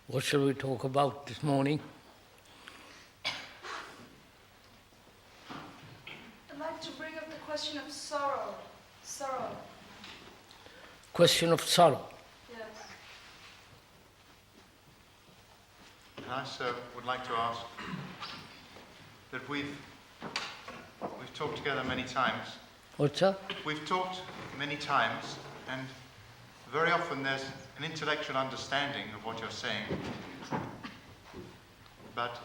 What shall we talk about this morning? I'd like to bring up the question of sorrow. Sorrow. Question of sorrow. Yes. I, sir, would like to ask that we've talked together many times. What's that? We've talked many times, and very often there's an intellectual understanding of what you're saying, but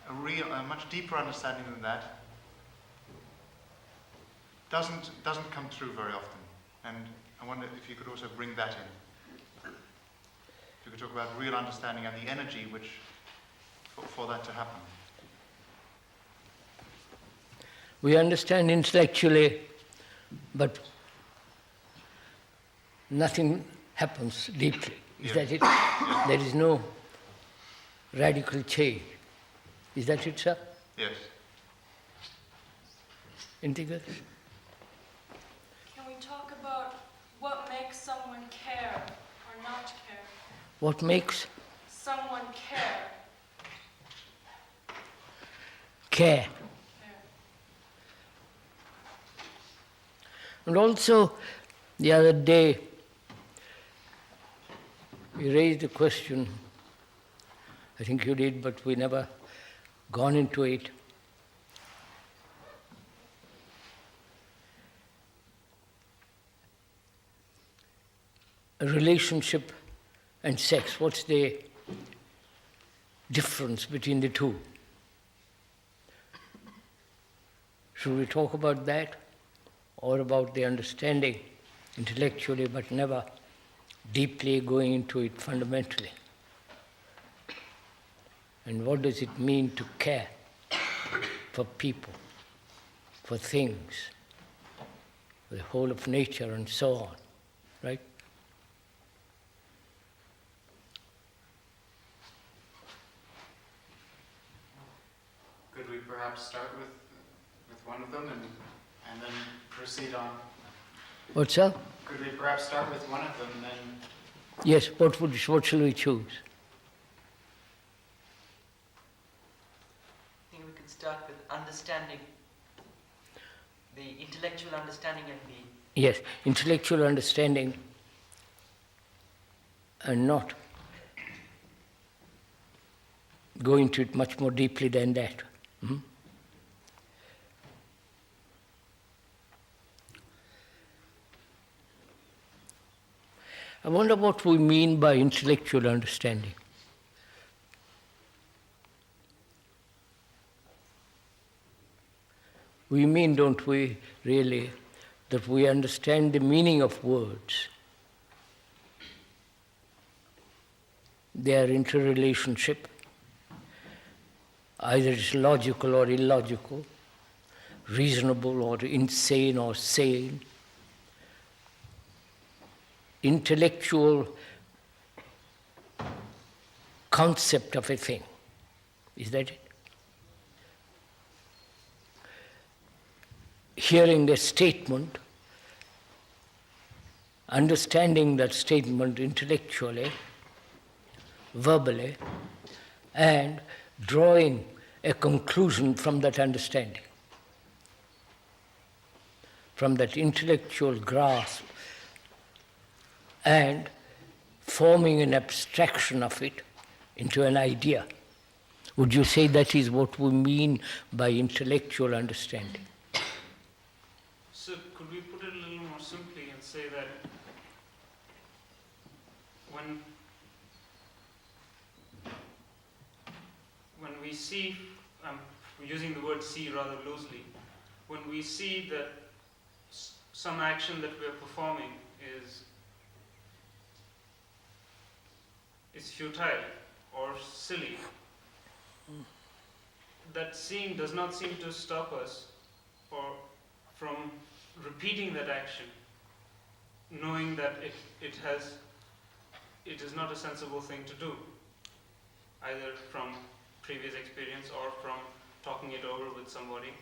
a much deeper understanding than that doesn't come through very often. And I wonder if you could also bring that in. If you could talk about real understanding and the energy which for that to happen. We understand intellectually, but nothing happens deeply. Is that it? Yes. There is no radical change. Is that it, sir? Yes. Anything else? Can we talk about what makes someone care or not care? What makes Someone care. care? And also, the other day, we raised a question, I think you did, but we never gone into it. A relationship and sex, what's the difference between the two? Should we talk about that? Or about the understanding intellectually, but never deeply going into it fundamentally? And what does it mean to care for people, for things, for the whole of nature and so on, right? Could we perhaps start with one of them and then proceed on? What's that? Could we perhaps start with one of them and then? Yes, what shall we choose? I think we could start with understanding, the intellectual understanding and the... Yes, intellectual understanding and not go into it much more deeply than that. I wonder what we mean by intellectual understanding. We mean, don't we, really, that we understand the meaning of words, their interrelationship, either it's logical or illogical, reasonable or insane or sane, intellectual concept of a thing. Is that it? Hearing the statement, understanding that statement intellectually, verbally, and drawing a conclusion from that understanding, from that intellectual grasp, and forming an abstraction of it into an idea. Would you say that is what we mean by intellectual understanding? So could we put it a little more simply and say that when we see, I'm using the word see rather loosely, when we see that some action that we're performing is futile or silly, that seeing does not seem to stop us from repeating that action, knowing that it is not a sensible thing to do, either from previous experience or from talking it over with somebody.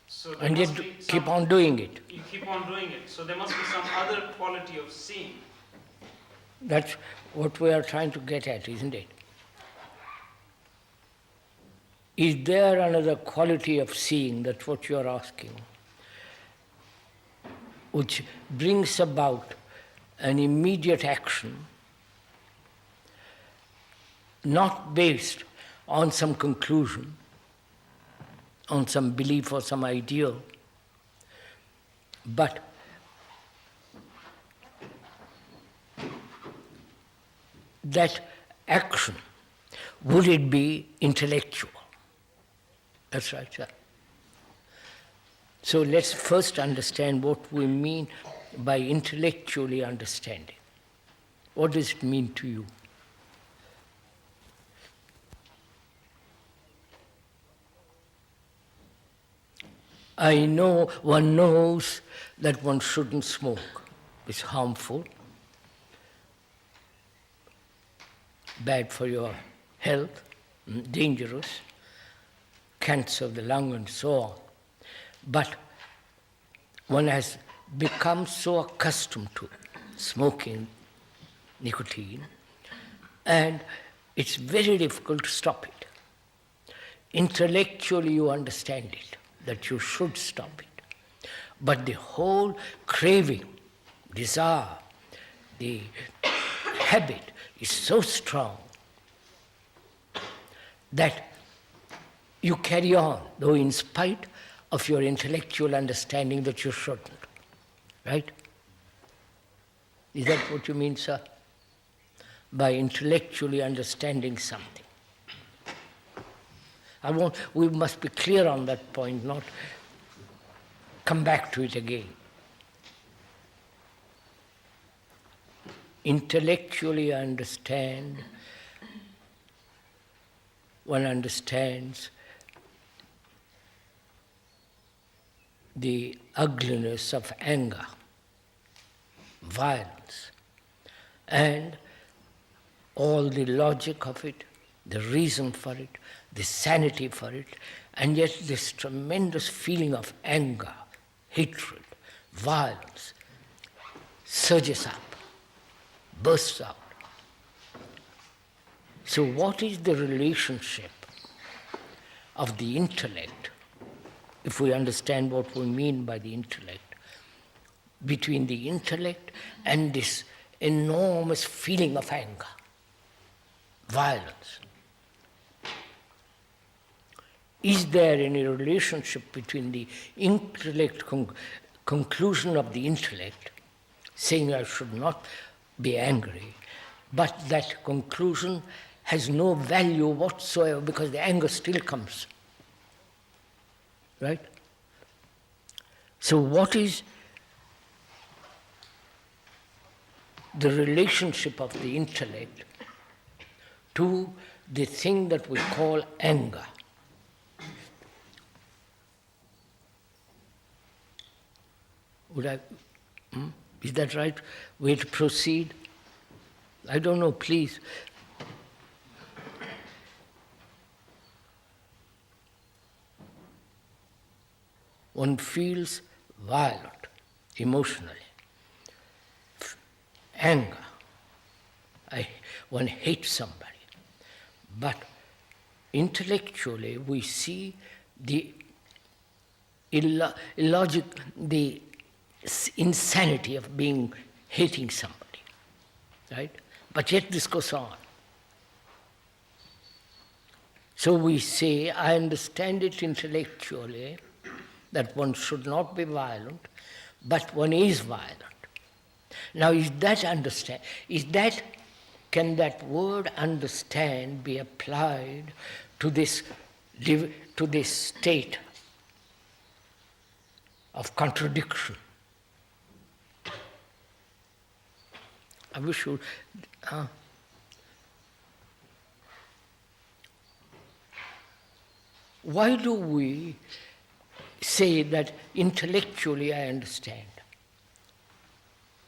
So And yet keep on doing it. You keep on doing it. So there must be some other quality of seeing That's what we are trying to get at, isn't it? Is there another quality of seeing, that's what you are asking, which brings about an immediate action, not based on some conclusion, on some belief or some ideal, but that action, would it be intellectual? That's right, sir. So let's first understand what we mean by intellectually understanding. What does it mean to you? I know, one knows that one shouldn't smoke. It's harmful, bad for your health, dangerous, cancer of the lung and so on. But one has become so accustomed to smoking nicotine, and it's very difficult to stop it. Intellectually you understand it, that you should stop it. But the whole craving, desire, the habit is so strong that you carry on, though in spite of your intellectual understanding that you shouldn't. Right? Is that what you mean, sir? By intellectually understanding something. We must be clear on that point, not come back to it again. Intellectually understand, one understands the ugliness of anger, violence, and all the logic of it, the reason for it, the sanity for it, and yet this tremendous feeling of anger, hatred, violence surges up, bursts out. So what is the relationship of the intellect, if we understand what we mean by the intellect, between the intellect and this enormous feeling of anger, violence? Is there any relationship between the intellect, conclusion of the intellect, saying I should not be angry, but that conclusion has no value whatsoever because the anger still comes? Right? So what is the relationship of the intellect to the thing that we call anger? Is that right way to proceed? I don't know, please. One feels violent, emotionally. Anger. One hates somebody. But intellectually we see the illogic, the insanity of hating somebody, right? But yet this goes on. So we say, I understand it intellectually that one should not be violent, but one is violent. Now can that word understand be applied to this state of contradiction? I wish you... Why do we say that intellectually I understand?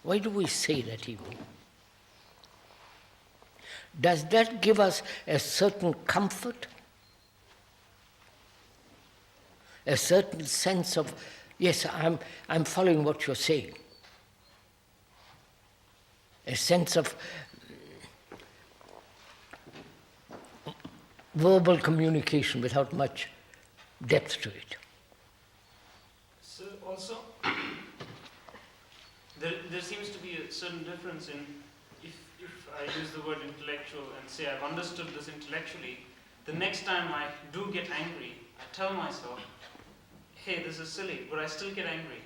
Why do we say that even? Does that give us a certain comfort? A certain sense of, yes, I'm following what you're saying. a sense of verbal communication without much depth to it. So also, there seems to be a certain difference in if I use the word intellectual and say I've understood this intellectually, the next time I do get angry, I tell myself, hey, this is silly, but I still get angry.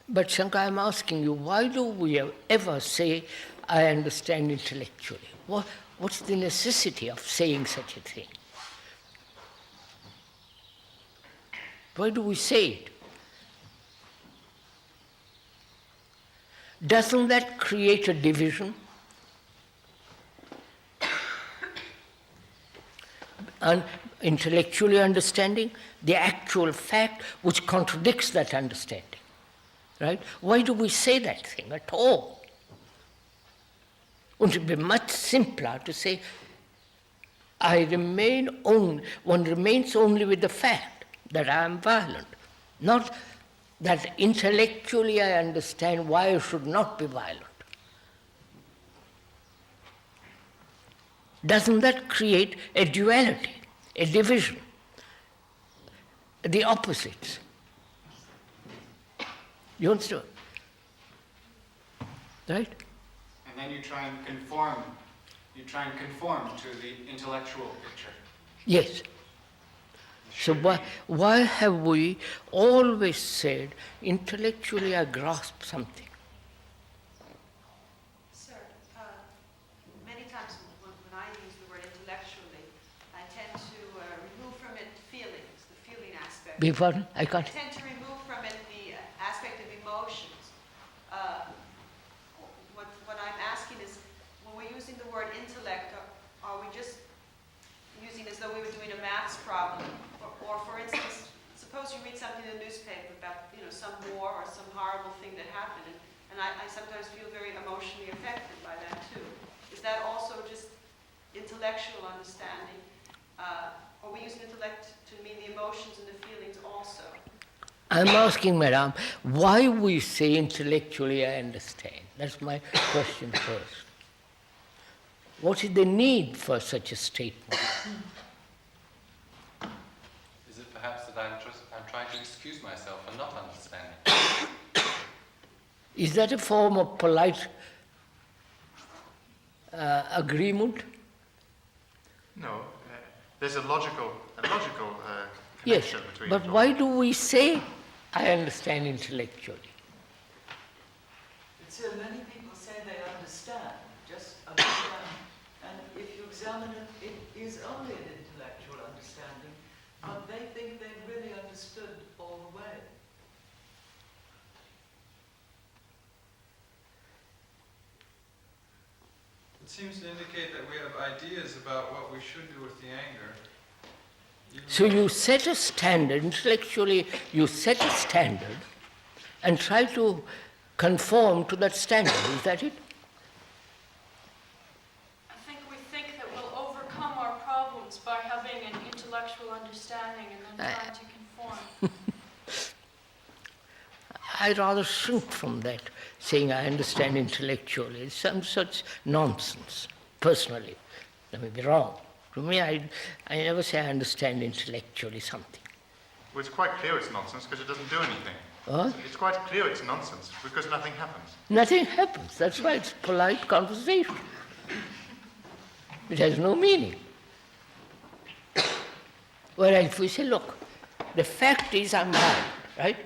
But Shankar, I'm asking you, why do we ever say, I understand intellectually? What's the necessity of saying such a thing? Why do we say it? Doesn't that create a division? And intellectually understanding the actual fact which contradicts that understanding. Right? Why do we say that thing at all? Wouldn't it be much simpler to say, one remains only with the fact that I am violent, not that intellectually I understand why I should not be violent. Doesn't that create a duality, a division, the opposites? You understand? Right? And then you try and conform to the intellectual picture. Yes. So why have we always said, intellectually I grasp something? Sir, many times when I use the word intellectually, I tend to remove from it feelings, the feeling aspect. Before, I can't. I tend to remove from it the aspect of emotions. What I'm asking is, when we're using the word intellect, are we just using as though we were doing a maths problem? Or for instance, suppose you read something in the newspaper about some war or some horrible thing that happened, and I sometimes feel very emotionally affected by that too. Is that also just intellectual understanding? Are we using intellect to mean the emotions and the feelings also? I'm asking, Madam, why we say intellectually I understand? That's my question first. What is the need for such a statement? Is it perhaps that I'm trying to excuse myself for not understanding? Is that a form of polite agreement? No, there's a logical Yes, connection between but it all. why do we say I understand intellectually? So many people say they understand, just understand, and if you examine it, it is only an intellectual understanding, but they think they've really understood all the way. It seems to indicate that we have ideas about what we should do with the anger. So you set a standard, intellectually you set a standard and try to conform to that standard, is that it? I think we think that we'll overcome our problems by having an intellectual understanding and then trying to conform. I rather shrink from that, saying I understand intellectually. It's some such nonsense, personally. I may be wrong. To me, I never say I understand intellectually something. Well, it's quite clear it's nonsense because it doesn't do anything. Huh? It's quite clear it's nonsense because nothing happens. Nothing happens. That's why it's polite conversation. It has no meaning. Whereas if we say, look, the fact is I'm violent, right?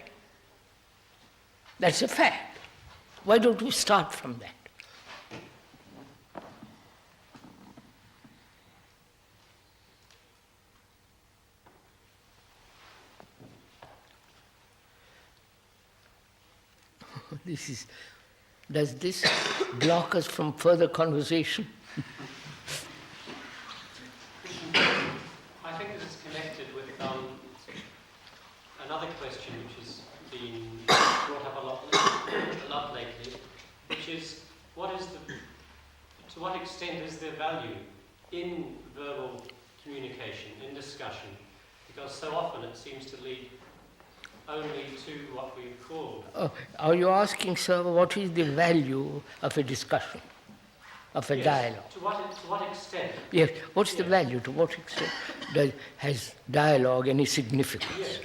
That's a fact. Why don't we start from that? Does this block us from further conversation? I think this is connected with another question which has been brought up a lot lately, which is to what extent is there value in verbal communication, in discussion? Because so often it seems to lead only to what we call. Are you asking, sir, what is the value of a discussion, of a Yes, dialogue? To what extent? Yes, what's the Yes. value? To what extent has dialogue any significance? Yes.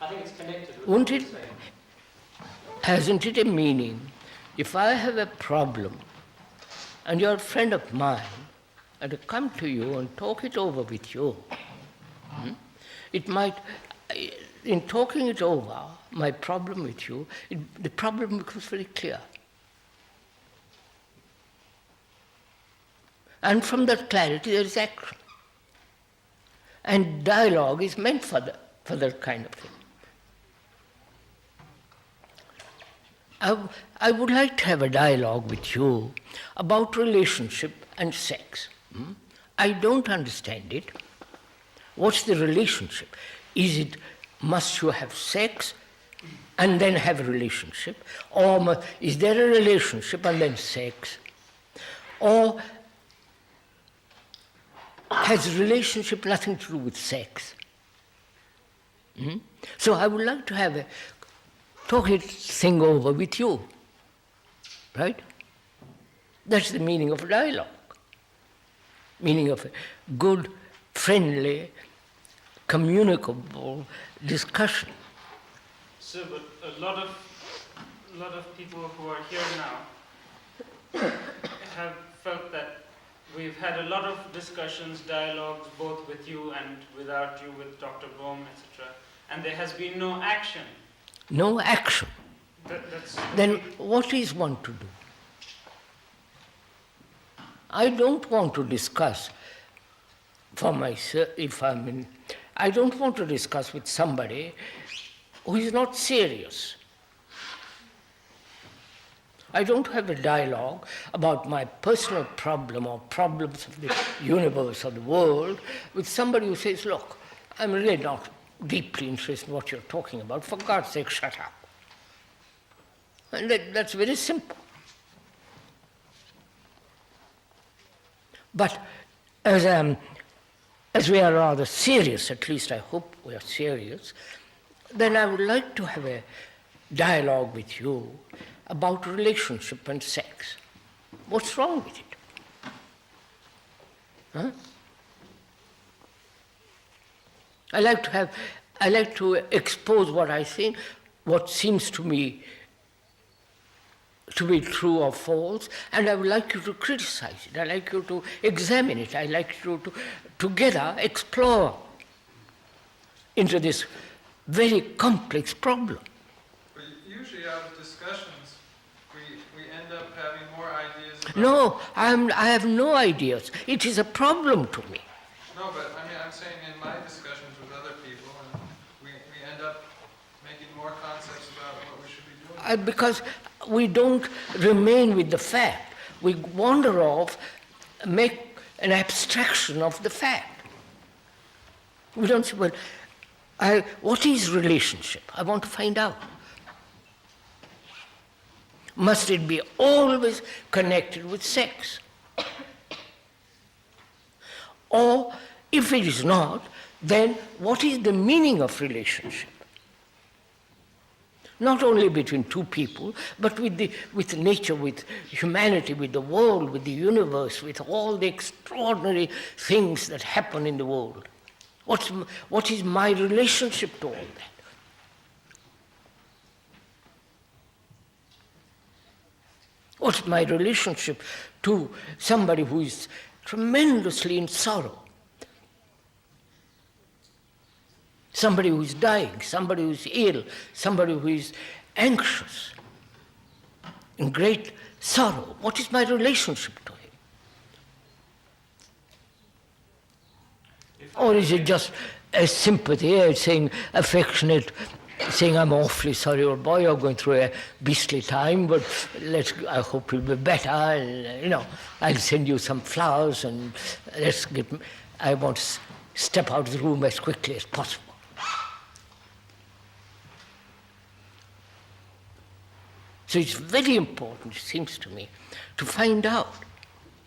I think it's connected with Wouldn't what it- you're saying. Hasn't it a meaning? If I have a problem and you're a friend of mine, and I come to you and talk it over with you, it might, in talking it over, my problem with you, the problem becomes very clear. And from that clarity there is action. And dialogue is meant for that kind of thing. I would like to have a dialogue with you about relationship and sex. I don't understand it. What's the relationship? Must you have sex and then have a relationship? Or is there a relationship and then sex? Or has relationship nothing to do with sex? So I would like to talk it thing over with you, right? That's the meaning of dialogue, meaning of a good, friendly, communicable discussion. So, but a lot of people who are here now have felt that we've had a lot of discussions, dialogues, both with you and without you, with Dr. Bohm, etc., and there has been no action. No action. Then what is one to do? I don't want to discuss for myself, I don't want to discuss with somebody who is not serious. I don't have a dialogue about my personal problem or problems of the universe or the world with somebody who says, look, I'm really not deeply interested in what you're talking about. For God's sake, shut up. And that's very simple. But as we are rather serious, at least I hope we are serious, then I would like to have a dialogue with you about relationship and sex. What's wrong with it? Huh? I like to expose what I think, what seems to me to be true or false, and I would like you to criticize it. I like you to examine it. I like you to together explore into this very complex problem. But usually out of discussions, we end up having more ideas about... No, I have no ideas. It is a problem to me. No, but I'm saying in my discussions with other people, and we end up making more concepts about what we should be doing. Because we don't remain with the fact. We wander off, make an abstraction of the fact. We don't say, well, what is relationship? I want to find out. Must it be always connected with sex? Or if it is not, then what is the meaning of relationship? Not only between two people, but with nature, with humanity, with the world, with the universe, with all the extraordinary things that happen in the world. What is my relationship to all that? What's my relationship to somebody who is tremendously in sorrow? Somebody who is dying, somebody who is ill, somebody who is anxious, in great sorrow. What is my relationship to him? Or is it just a sympathy, saying affectionate, saying, I'm awfully sorry, old boy, you're going through a beastly time, but I hope you'll be better, and, I'll send you some flowers, and I want to step out of the room as quickly as possible. So it's very important, it seems to me, to find out.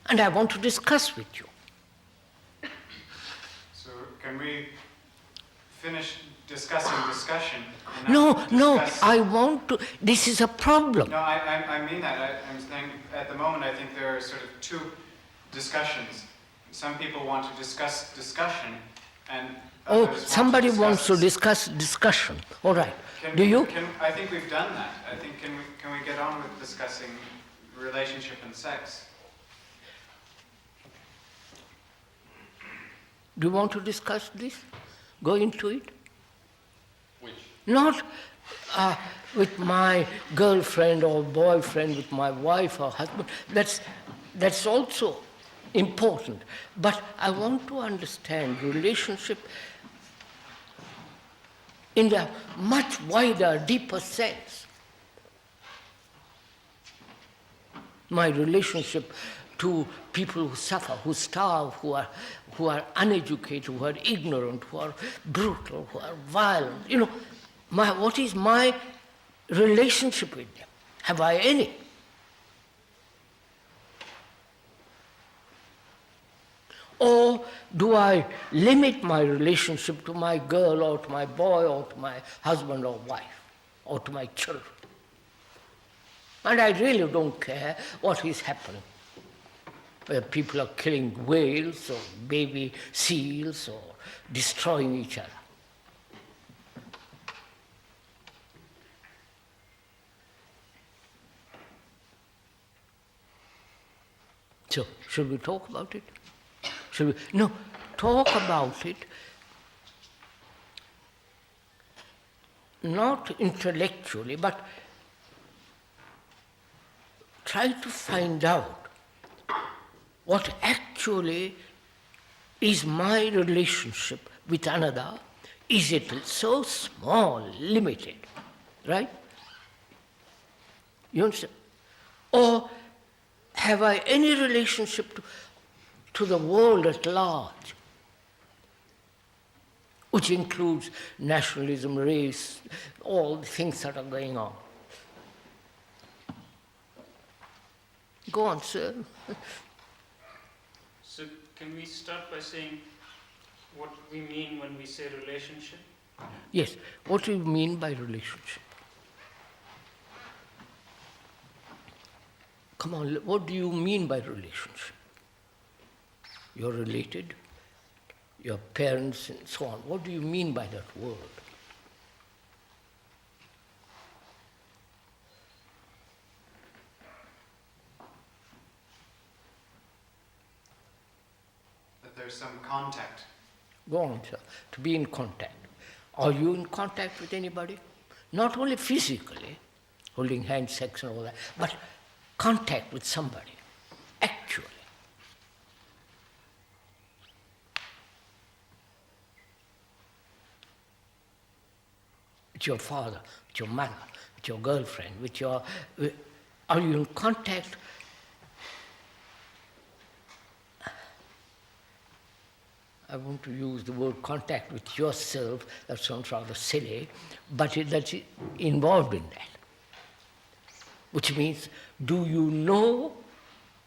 And I want to discuss with you. So can we finish discussion. And No, not no, discuss- I want to, this is a problem. No, I mean that. I'm saying at the moment I think there are sort of two discussions. Some people want to discuss discussion and Oh, others somebody wants to discuss. discuss discussion. All right. Can Do we- you? I think we've done that. I think can we get on with discussing relationship and sex? Do you want to discuss this? Go into it? Which? Not with my girlfriend or boyfriend, with my wife or husband. That's also important. But I want to understand relationship in a much wider, deeper sense. My relationship to people who suffer, who starve, who are uneducated, who are ignorant, who are brutal, who are violent. You know, what is my relationship with them? Have I any? Or do I limit my relationship to my girl or to my boy or to my husband or wife or to my children? And I really don't care what is happening, where people are killing whales or baby seals or destroying each other. So, should we talk about it? Should we? No, talk about it not intellectually, but try to find out what actually is my relationship with another. Is it so small, limited, right? You understand? Or have I any relationship to the world at large, which includes nationalism, race, all the things that are going on? Go on, sir. So can we start by saying what we mean when we say relationship? Yes, what do you mean by relationship? Come on, what do you mean by relationship? You're related, your parents and so on. What do you mean by that word? That there's some contact. Go on, sir. To be in contact. Are you in contact with anybody? Not only physically, holding hands, sex and all that, but contact with somebody, actually. With your father, with your mother, with your girlfriend, are you in contact? I want to use the word contact with yourself. That sounds rather silly, but that's involved in that. Which means, do you know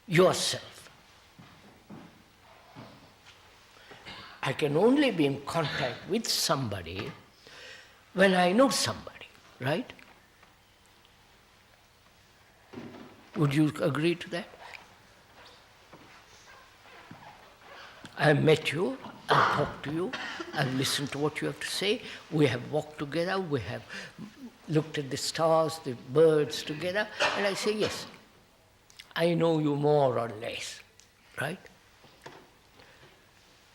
yourself? I can only be in contact with somebody when I know somebody, right? Would you agree to that? I've met you, I've talked to you, I've listened to what you have to say, we have walked together, we have looked at the stars, the birds together, and I say, yes, I know you more or less, right?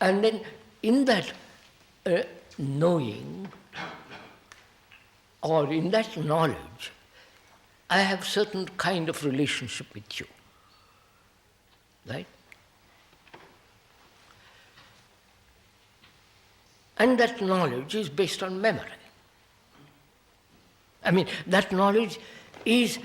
And then in that knowing, or in that knowledge, I have certain kind of relationship with you, right? And that knowledge is based on memory. I mean, that knowledge is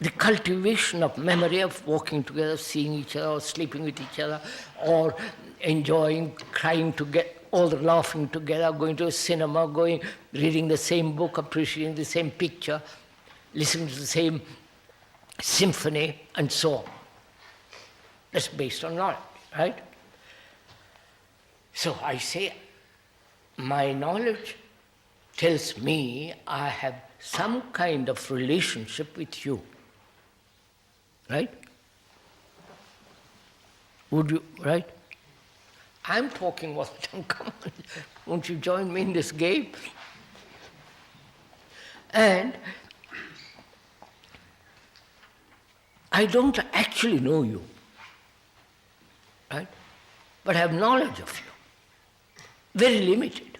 the cultivation of memory of walking together, seeing each other, or sleeping with each other, or enjoying, crying together, all the laughing together, going to a cinema, reading the same book, appreciating the same picture, listening to the same symphony, and so on. That's based on knowledge, right? So I say, my knowledge tells me I have some kind of relationship with you. Right? Would you, right? I'm talking all the time, come on, won't you join me in this game? And I don't actually know you, right? But I have knowledge of you, very limited.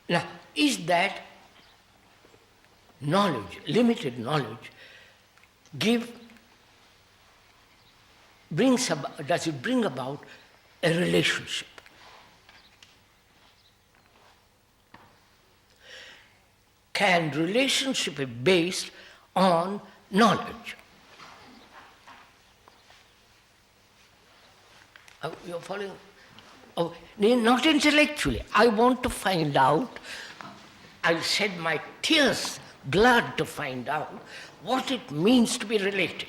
Now, is that knowledge, limited knowledge, does it bring about a relationship? Can relationship be based on knowledge? You're following? Oh, not intellectually. I want to find out. I'll shed my tears, blood to find out what it means to be related.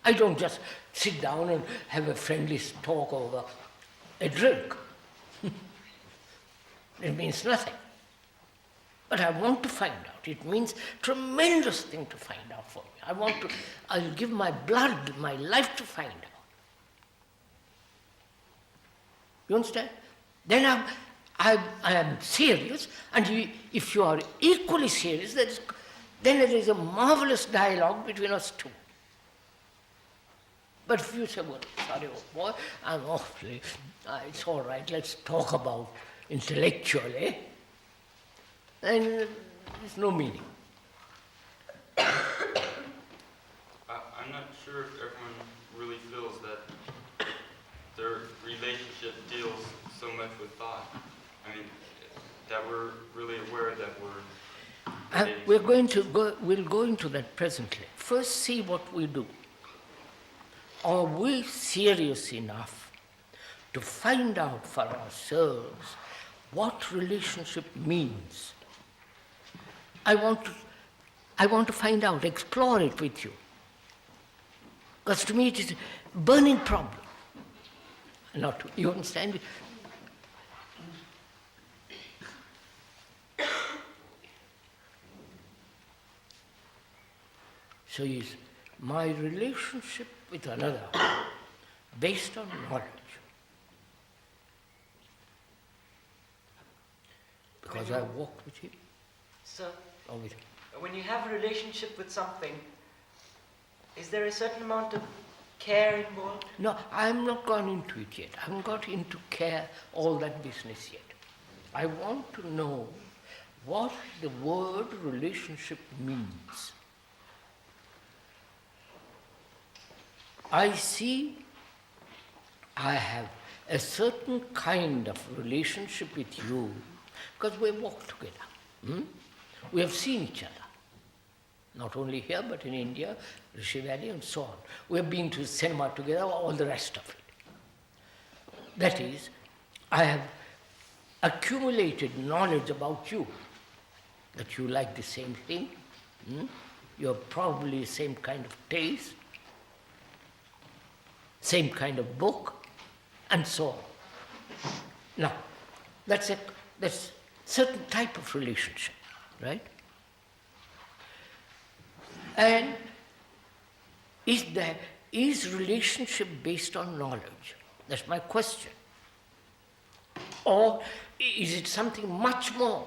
I don't just sit down and have a friendly talk over a drink. It means nothing. But I want to find out. It means tremendous thing to find out for me. I'll give my blood, my life to find out. You understand? Then I am serious, and if you are equally serious, then there is a marvelous dialogue between us two. But if you say, well, sorry, oh boy, I'm awfully, it's all right, let's talk about intellectually, then there's no meaning. I'm not sure if everyone really feels that their relationship deals so much with thought. I mean, that we're really aware that we'll go into that presently. First see what we do. Are we serious enough to find out for ourselves what relationship means? I want to find out, explore it with you. Because to me it is a burning problem. You understand? So is my relationship with another based on knowledge. Because I walked with him. Sir, Or with him. when you have a relationship with something, is there a certain amount of care involved? No, I'm not gone into it yet. I haven't got into care, all that business yet. I want to know what the word relationship means. I see I have a certain kind of relationship with you because we walk together. We have seen each other. Not only here, but in India, Rishi Valley and so on. We have been to cinema together, all the rest of it. That is, I have accumulated knowledge about you, that you like the same thing, you have probably the same kind of taste, same kind of book, and so on. Now, that's certain type of relationship, right? And is relationship based on knowledge? That's my question. Or is it something much more?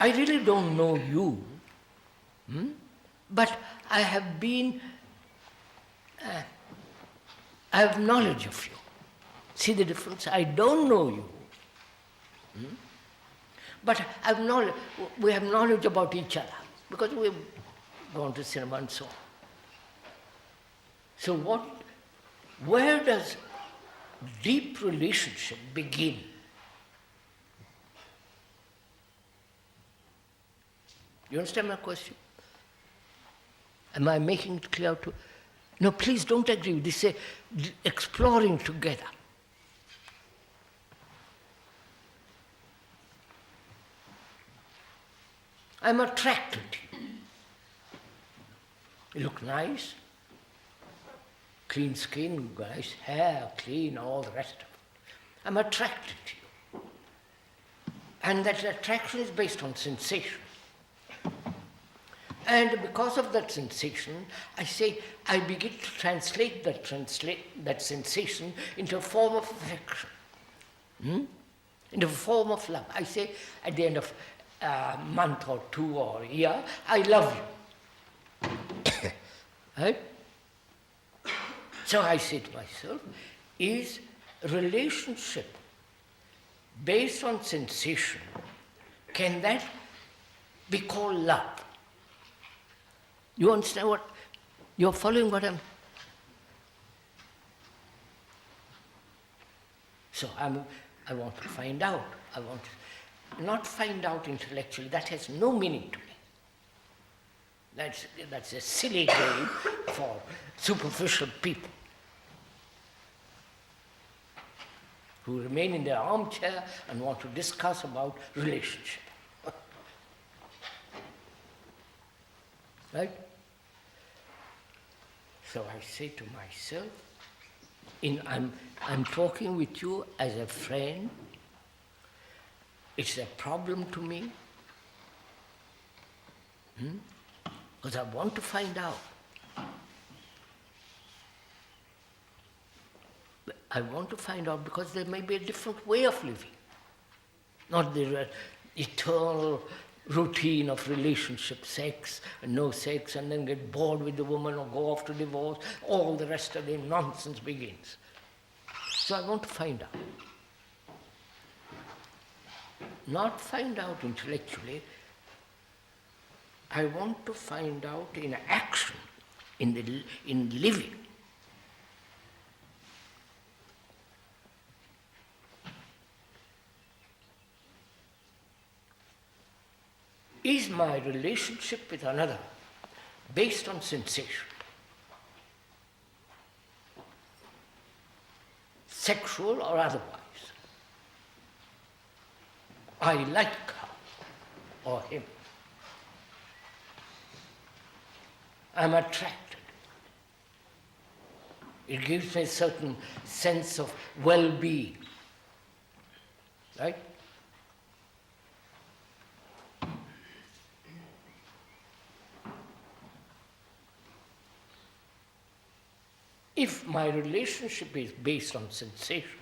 I really don't know you, but I have knowledge of you. See the difference? I don't know you. But we have knowledge about each other because we've gone to cinema and so on. So where does deep relationship begin? You understand my question? Am I making it clear to? No, please don't agree with this. Say exploring together. I'm attracted to you. You look nice, clean skin, nice hair, clean, all the rest of it. I'm attracted to you. And that attraction is based on sensation. And because of that sensation, I begin to translate that sensation into a form of affection, into a form of love. I say at the end of a month or two or a year, I love you. Right? So I say to myself, is relationship based on sensation, can that be called love? You understand what? You're following what I'm... So I want to find out. I want to not find out intellectually. That has no meaning to me. That's a silly game for superficial people who remain in their armchair and want to discuss about relationship. Right? So I say to myself, I'm talking with you as a friend. It's a problem to me. Because I want to find out. I want to find out because there may be a different way of living. Not the eternal routine of relationship, sex and no sex, and then get bored with the woman or go off to divorce. All the rest of the nonsense begins. So I want to find out. Not find out intellectually. I want to find out in action, in living. Is my relationship with another based on sensation? Sexual or otherwise? I like her or him. I'm attracted. It gives me a certain sense of well-being. Right? If my relationship is based on sensation,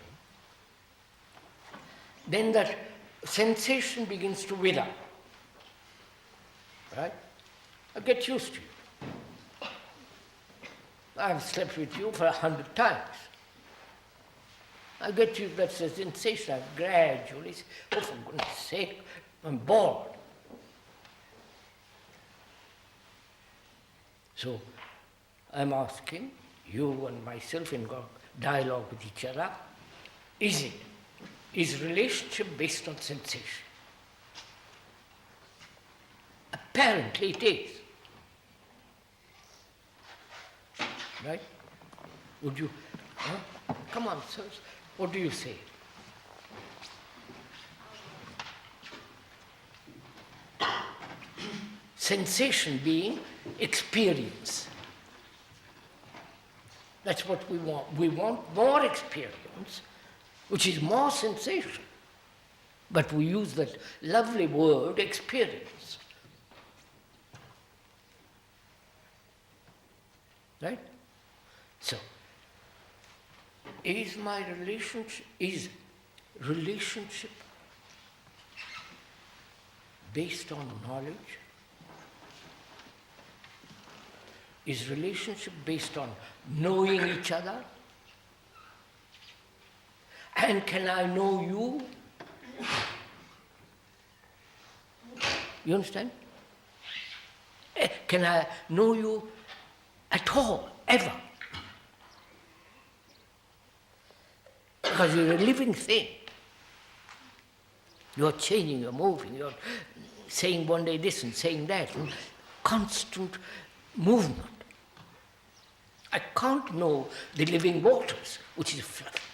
then that sensation begins to wither. Right? I get used to you. I've slept with you for 100 times. I get you, that's a sensation. I gradually say, oh, for goodness sake, I'm bored. So I'm asking you and myself in dialogue with each other, is relationship based on sensation? Apparently it is. Right? Would you, come on, sirs, what do you say? Sensation being experience. That's what we want. We want more experience, which is more sensation. But we use that lovely word, experience. Right? So, is relationship based on knowledge? Is relationship based on knowing each other? And can I know you? You understand? Can I know you at all, ever? Because you're a living thing. You're changing, you're moving, you're saying one day this and saying that, and constant movement. I can't know the living waters, which is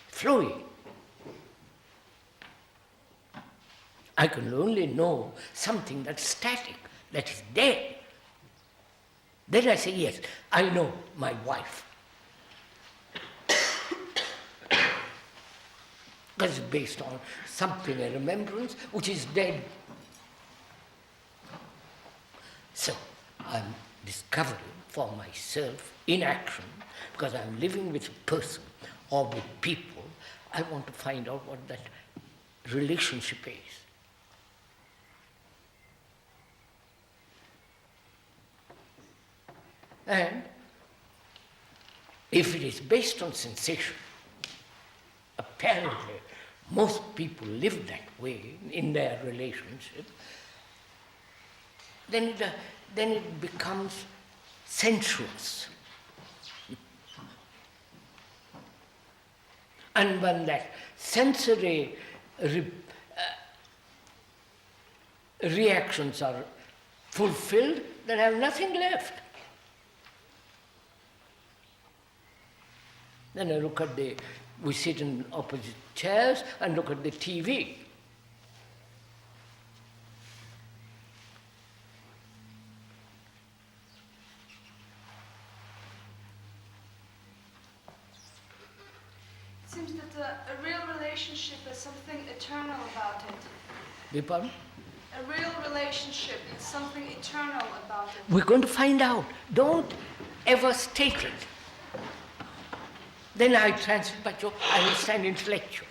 flowing. I can only know something that's static, that is dead. Then I say, yes, I know my wife. because it's based on something, a remembrance, which is dead. So, I'm discovering for myself in action, because I'm living with a person or with people, I want to find out what that relationship is. And if it is based on sensation, apparently most people live that way in their relationship, then it becomes sensuous. And when that sensory reactions are fulfilled, then I have nothing left. Then I look at we sit in opposite chairs and look at the TV. It seems that a real relationship has something eternal about it. Beg pardon? A real relationship is something eternal about it. We're going to find out. Don't ever state it. Then I translate by joke, I understand intellectually.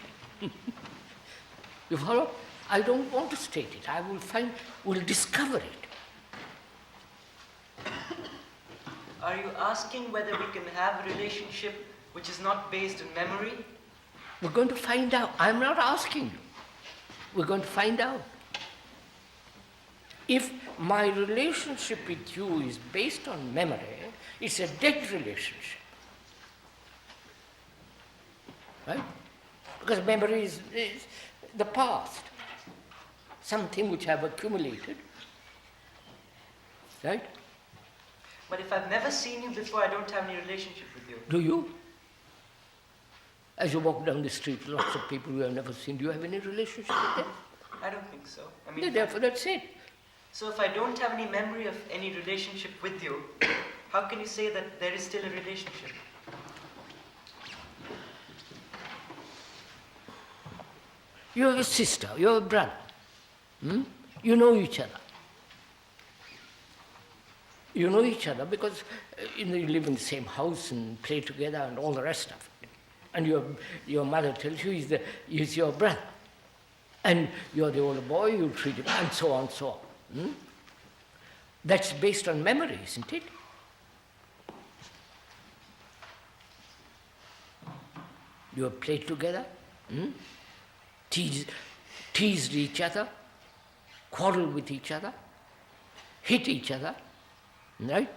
You follow? I don't want to state it. I will discover it. Are you asking whether we can have a relationship which is not based on memory? We're going to find out. I'm not asking you. We're going to find out. If my relationship with you is based on memory, it's a dead relationship. Right? Because memory is the past, something which I've accumulated. Right? But if I've never seen you before, I don't have any relationship with you. Do you? As you walk down the street, lots of people you have never seen. Do you have any relationship with them? I don't think so. Therefore, that's it. So if I don't have any memory of any relationship with you, how can you say that there is still a relationship? You're a sister, you're a brother. You know each other. You know each other because you live in the same house and play together and all the rest of it. And your mother tells you he's your brother. And you're the older boy, you treat him, and so on, so on. That's based on memory, isn't it? You have played together, teased each other, quarreled with each other, hit each other, right?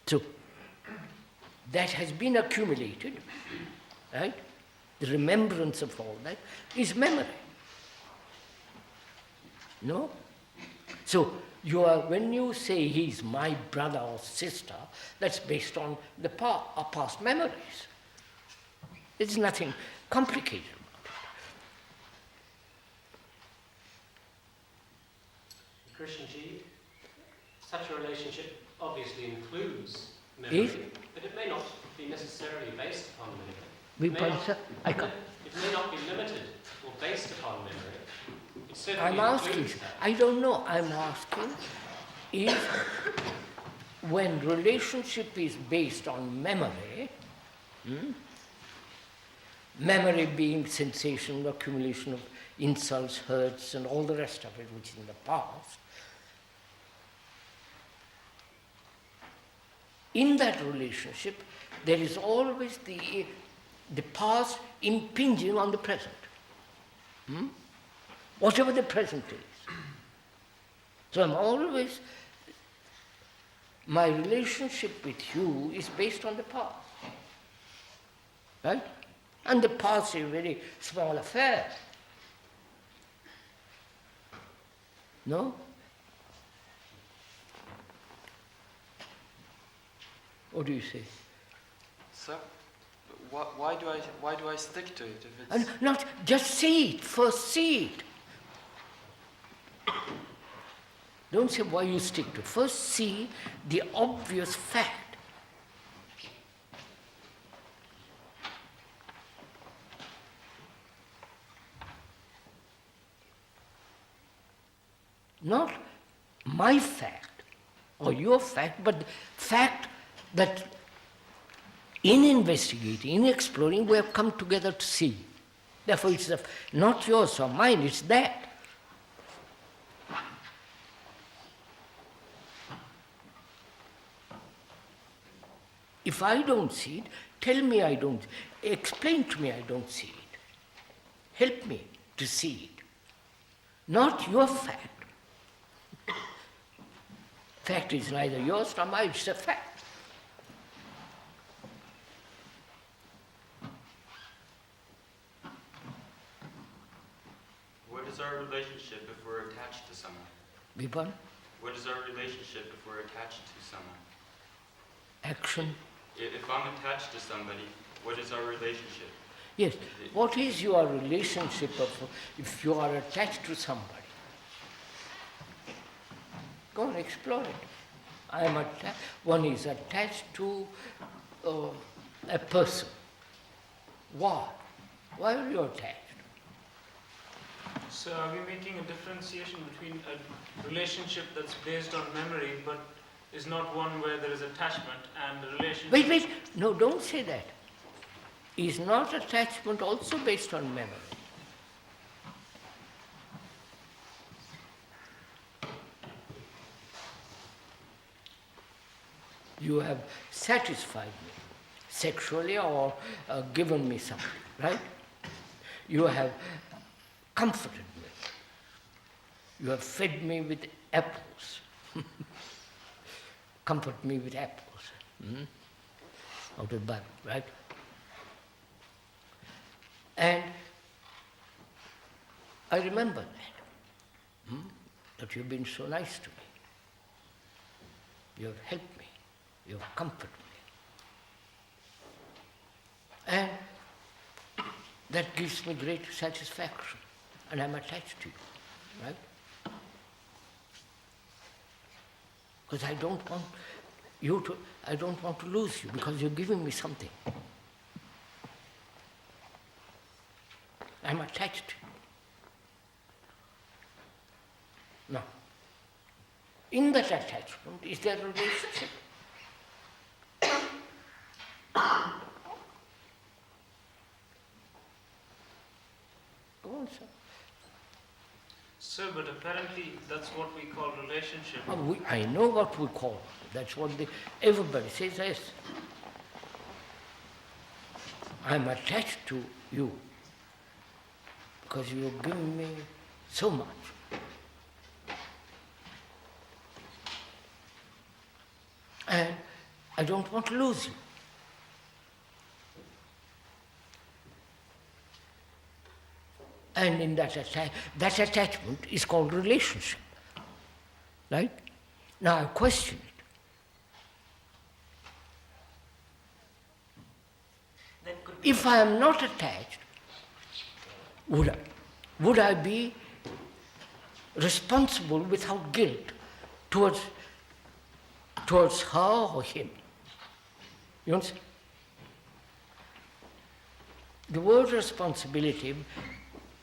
So, that has been accumulated, right? The remembrance of all that is memory. No? So, when you say he's my brother or sister, that's based on the past memories. There's nothing complicated about it. Krishnji, such a relationship obviously includes memory, but it may not be necessarily based upon memory. It may not be limited or based upon memory. It certainly I'm asking, that. I don't know, I'm asking if when relationship is based on memory, memory being sensation, accumulation of insults, hurts, and all the rest of it which is in the past, in that relationship, there is always the past impinging on the present. Whatever the present is. So my relationship with you is based on the past. Right? And the past is a very small affair. No? What do you say? So, why do I stick to it if it's... And not just see it, first see it. Don't say why you stick to it. First see the obvious fact. Not my fact or your fact, but the fact that in investigating, in exploring, we have come together to see. Therefore, it's not yours or mine, it's that. If I don't see it, tell me I don't, explain to me I don't see it. Help me to see it. Not your fact. Fact is neither yours nor mine, it's a fact. What is our relationship if we're attached to someone? Vipan? What is our relationship if we're attached to someone? Action. If I'm attached to somebody, what is our relationship? Yes. What is your relationship if you are attached to somebody? Go and explore it. One is attached to a person. Why? Why are you attached? So are we making a differentiation between a relationship that's based on memory but is not one where there is attachment and a relationship... Wait. No, don't say that. Is not attachment also based on memory? You have satisfied me sexually or given me something, right? You have comforted me. You have fed me with apples. Comfort me with apples. Out of the Bible, right? And I remember that you've been so nice to me. You have helped me. You have comforted me. And that gives me great satisfaction. And I'm attached to you, right? Because I don't want to lose you because you're giving me something. I'm attached to you. Now, in that attachment, is there a relationship? Go on, sir. Sir, but apparently that's what we call relationship. I know what we call it. That's what everybody says, yes. I'm attached to you because you have given me so much. And I don't want to lose you. And in that attachment is called relationship. Right? Now I question it. Then If I am not attached, would I be responsible without guilt towards her or him? You understand? The word responsibility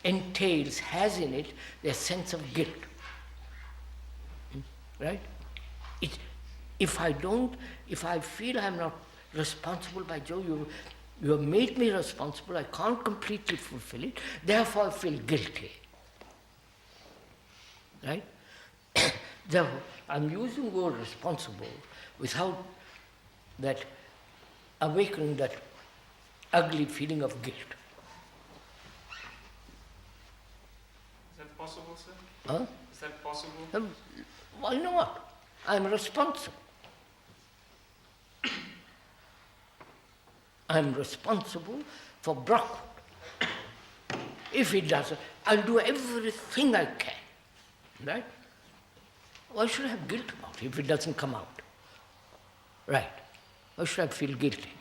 has in it the sense of guilt. Right? If I feel I'm not responsible by Joe, you have made me responsible, I can't completely fulfill it, therefore I feel guilty. Right? Therefore, I'm using the word responsible without that awakening that ugly feeling of guilt. Is that possible, sir? Huh? Is that possible? Why not? I'm responsible. I'm responsible for Brockwood. If it doesn't, I'll do everything I can. Right? Why should I have guilt about it if it doesn't come out? Right. Why should I feel guilty?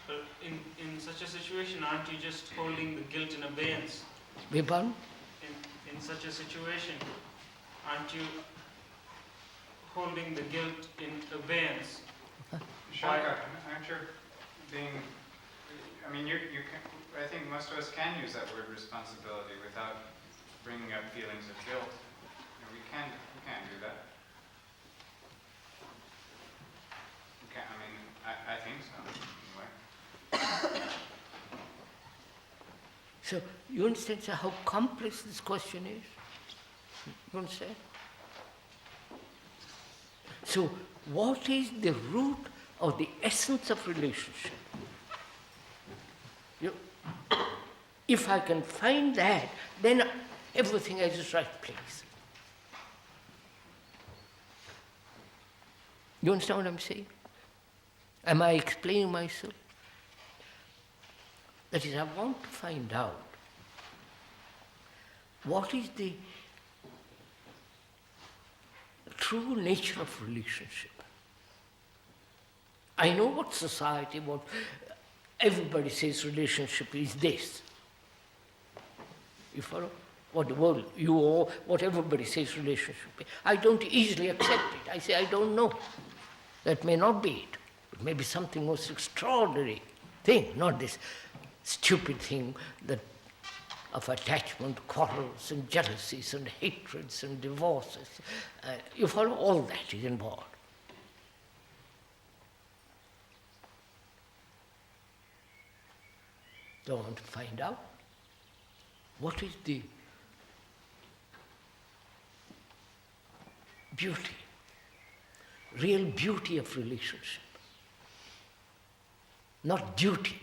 But in such a situation, aren't you just holding the guilt in abeyance? Beg pardon? In such a situation, aren't you holding the guilt in abeyance? Shankar, aren't you being I mean, you can, I think most of us can use that word responsibility without bringing up feelings of guilt. You know, we can do that. We can, I mean, I think so, anyway. So you understand sir, how complex this question is? You understand? So what is the root or the essence of relationship? If I can find that, then everything has its right place. You understand what I'm saying? Am I explaining myself? That is, I want to find out what is the true nature of relationship. I know what society, what everybody says relationship is this. You follow? What the world, you or what everybody says relationship is. I don't easily accept it. I say I don't know. That may not be it. It may be something most extraordinary thing, not this stupid thing that of attachment, quarrels and jealousies and hatreds and divorces. You follow? All that is involved. So I want to find out what is the beauty, real beauty of relationship. Not duty,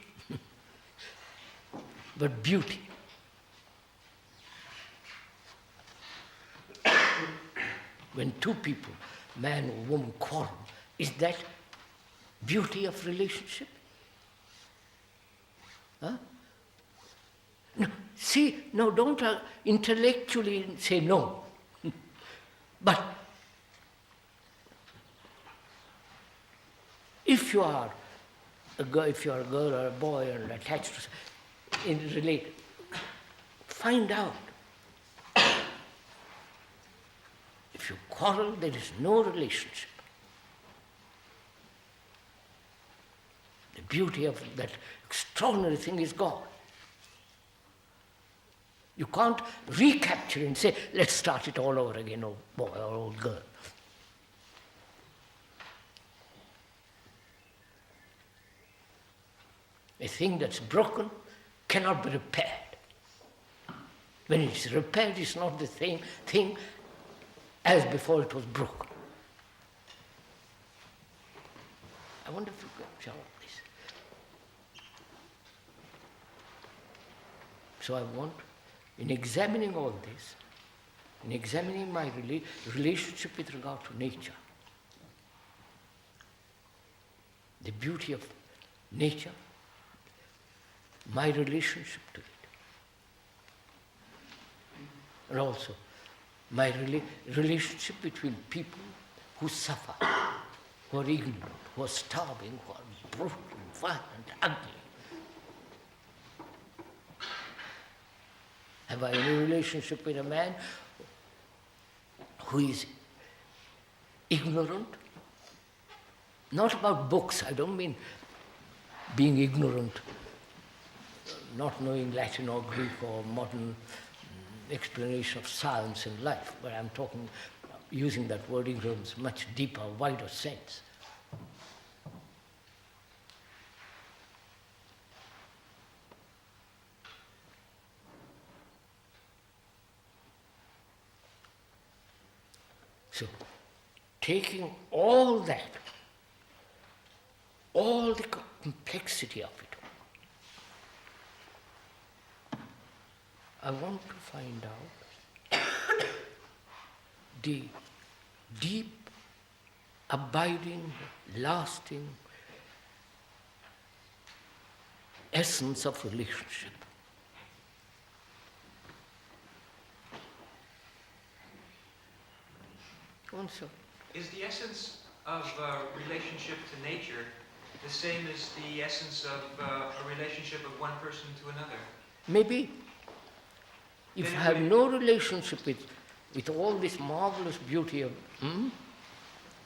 but beauty. When two people, man or woman, quarrel, is that beauty of relationship? Huh? No, see, no, don't intellectually say no. But if you are a girl or a boy and attached to relate, find out. If you quarrel, there is no relationship. The beauty of that extraordinary thing is gone. You can't recapture it and say, let's start it all over again, old boy or old girl. A thing that's broken cannot be repaired. When it's repaired, it's not the same thing as before it was broken. I wonder if you can show this. So I want, in examining all this, in examining my relationship with regard to nature, the beauty of nature, my relationship to it, and also my relationship between people who suffer, who are ignorant, who are starving, who are brutal, violent, ugly. Have I any relationship with a man who is ignorant? Not about books, I don't mean being ignorant, not knowing Latin or Greek or modern explanation of science and life, but I'm talking, using that word ignorance, much deeper, wider sense. So, taking all that, all the complexity of it, I want to find out the deep, abiding, lasting essence of relationship. Is the essence of relationship to nature the same as the essence of a relationship of one person to another? Maybe. If I have no relationship with all this marvelous beauty of,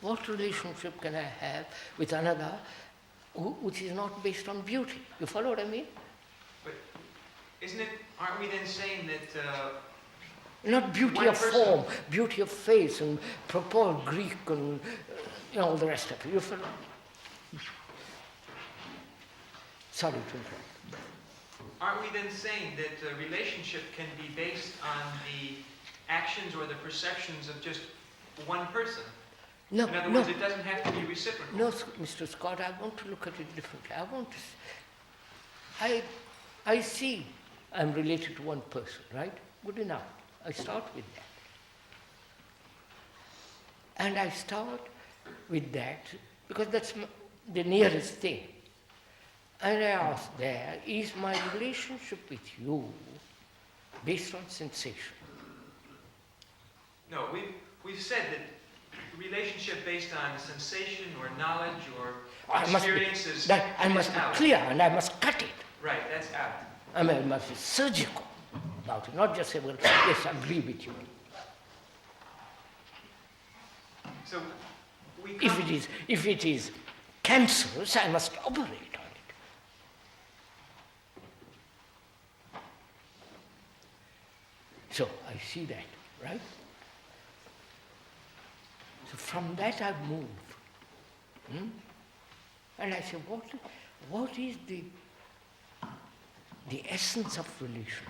what relationship can I have with another which is not based on beauty. You follow what I mean? But aren't we then saying that Not beauty one of person- form, beauty of face and proper Greek and all the rest of it. You follow? Sorry to interrupt. aren't we then saying that a relationship can be based on the actions or the perceptions of just one person? No, In other no. words, it doesn't have to be reciprocal. No, Mr. Scott, I want to look at it differently. I see I'm related to one person, right? Good enough. I start with that. And I start with that because that's the nearest thing. And I ask there, is my relationship with you based on sensation? No, we've said that relationship based on sensation or knowledge or I must experiences be out. clear and I must cut it. Right, that's out. I mean, I must be surgical about it, not just say, well, yes, I agree with you. So we come, If it is cancerous, I must operate on it. So I see that, right? So from that I move. And I say, what is the essence of relationship?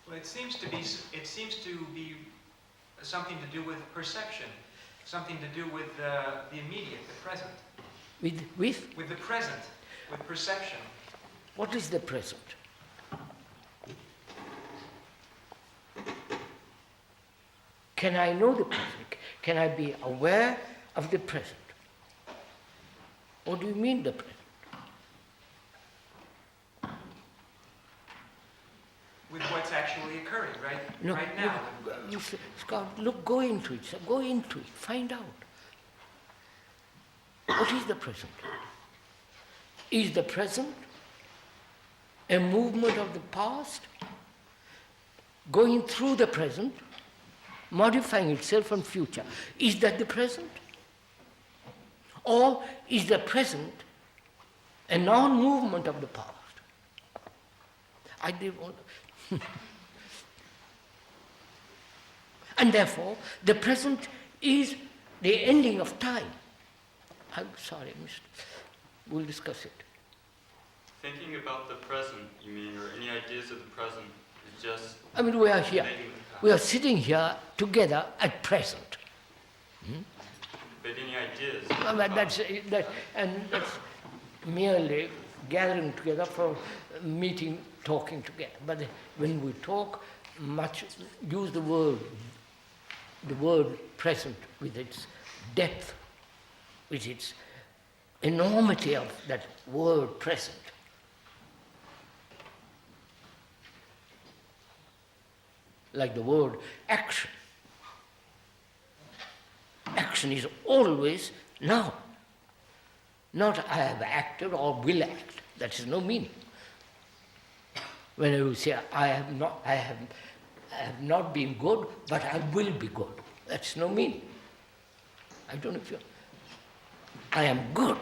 well, it seems to be something to do with perception, something to do with the immediate, the present. With the present, with perception. What is the present? Can I know the present? Can I be aware of the present? What do you mean the present? With what's actually occurring, right? No, right now. Mr. Scott, look, go into it, sir. Go into it. Find out. What is the present? Is the present a movement of the past, going through the present, modifying itself on future? Is that the present? Or is the present a non-movement of the past? I didn't want and therefore, the present is the ending of time. I'm sorry, we'll discuss it. Thinking about the present, you mean, or any ideas of the present, is just... I mean, we are here. relating the past. We are sitting here together at present. But any ideas? That's merely gathering together for meeting, talking together. But when we talk, use the word present with its depth, with its enormity of that word present. Like the word action. Action is always now. Not I have acted or will act. That is no meaning. When you say I have not been good, but I will be good. That's no meaning. I don't know if I am good.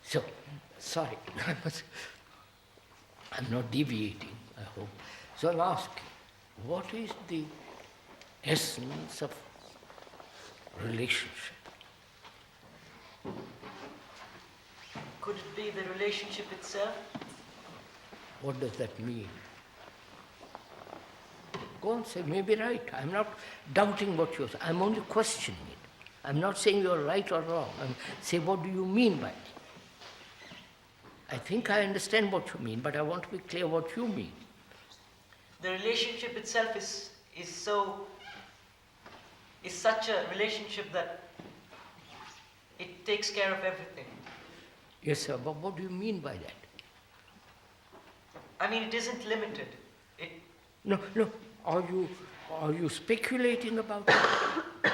So, sorry, I'm not deviating, I hope. So I'm asking, what is the essence of relationship? Could it be the relationship itself? What does that mean? Go on, say, maybe right. I'm not doubting what you're saying. I'm only questioning it. I'm not saying you're right or wrong. I'm saying, what do you mean by it? I think I understand what you mean, but I want to be clear what you mean. The relationship itself is such a relationship that it takes care of everything. Yes, sir, but what do you mean by that? I mean, it isn't limited. No. Are you speculating about it?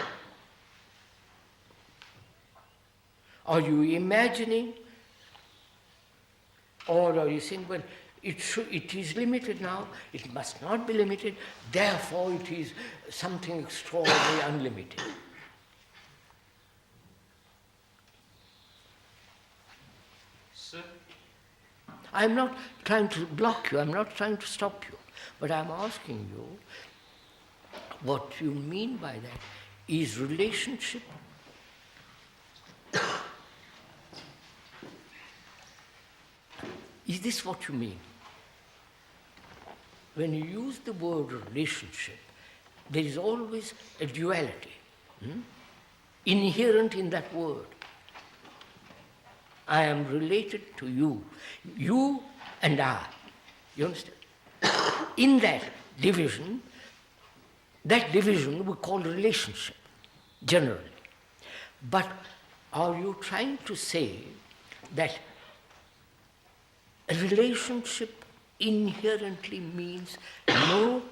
Are you imagining? Or are you saying, well, It is limited now, it must not be limited, therefore it is something extraordinarily unlimited. Sir? I am not trying to block you, I am not trying to stop you, but I am asking you what you mean by that. Is relationship is this what you mean? When you use the word relationship, there is always a duality inherent in that word. I am related to you, you and I. You understand? In that division we call relationship, generally. But are you trying to say that a relationship inherently means no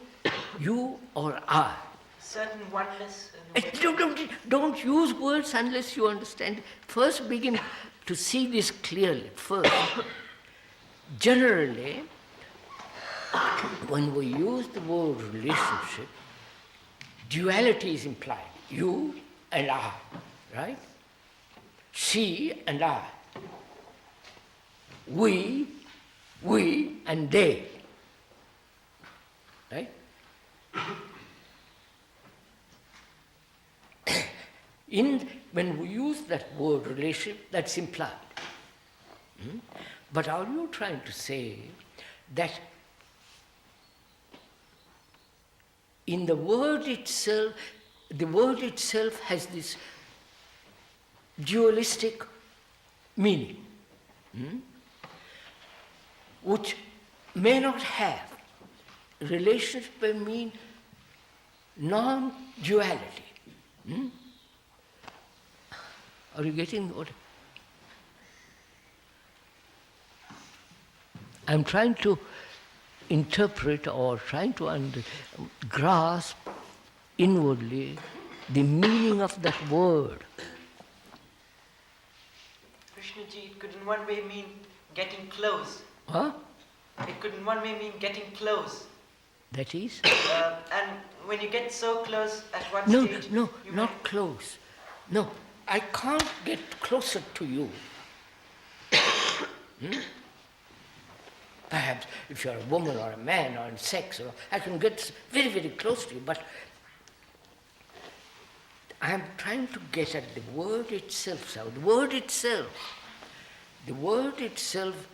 you or I? Certain oneness. Don't use words unless you understand. First begin to see this clearly. First, generally, when we use the word relationship, duality is implied. You and I, right? She and I. We and they. Right? When we use that word relationship, that's implied. But are you trying to say that in the word itself has this dualistic meaning, which may not have. Relationship may mean non-duality. Are you getting what? I'm trying to interpret or trying to grasp inwardly the meaning of that word. Krishnaji, it could in one way mean getting close. Huh? It could in one way mean getting close. That is? And when you get so close at one stage... No, not close. No, I can't get closer to you. Perhaps if you're a woman or a man or in sex, I can get very, very close to you, but I'm trying to get at the word itself. So the word itself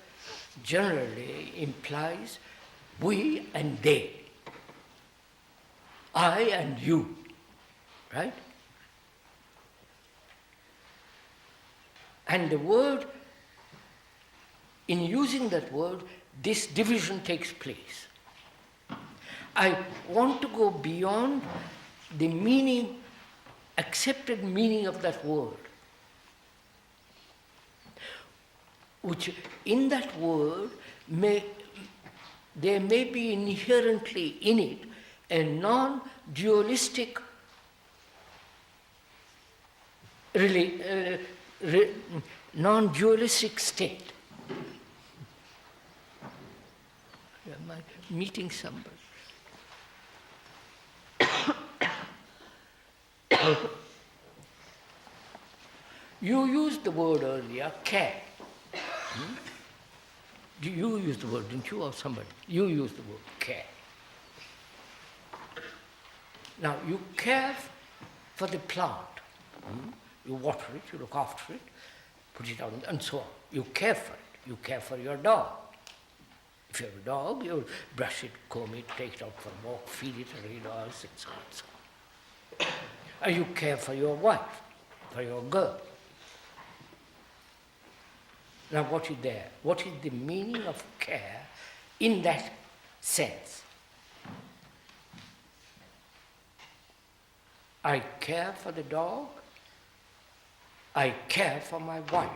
generally implies we and they, I and you, right? And the word, in using that word, this division takes place. I want to go beyond the meaning, accepted meaning of that word, which in that word there may be inherently in it a non-dualistic non-dualistic state. Am I meeting somebody? You used the word earlier, care. You used the word, didn't you, or somebody? You used the word care. Now, you care for the plant. You water it, you look after it, put it out, and so on. You care for it. You care for your dog. If you have a dog, you brush it, comb it, take it out for a walk, feed it, read oils, and so on and so on. And you care for your wife, for your girl. Now what is there? What is the meaning of care in that sense? I care for the dog, I care for my wife.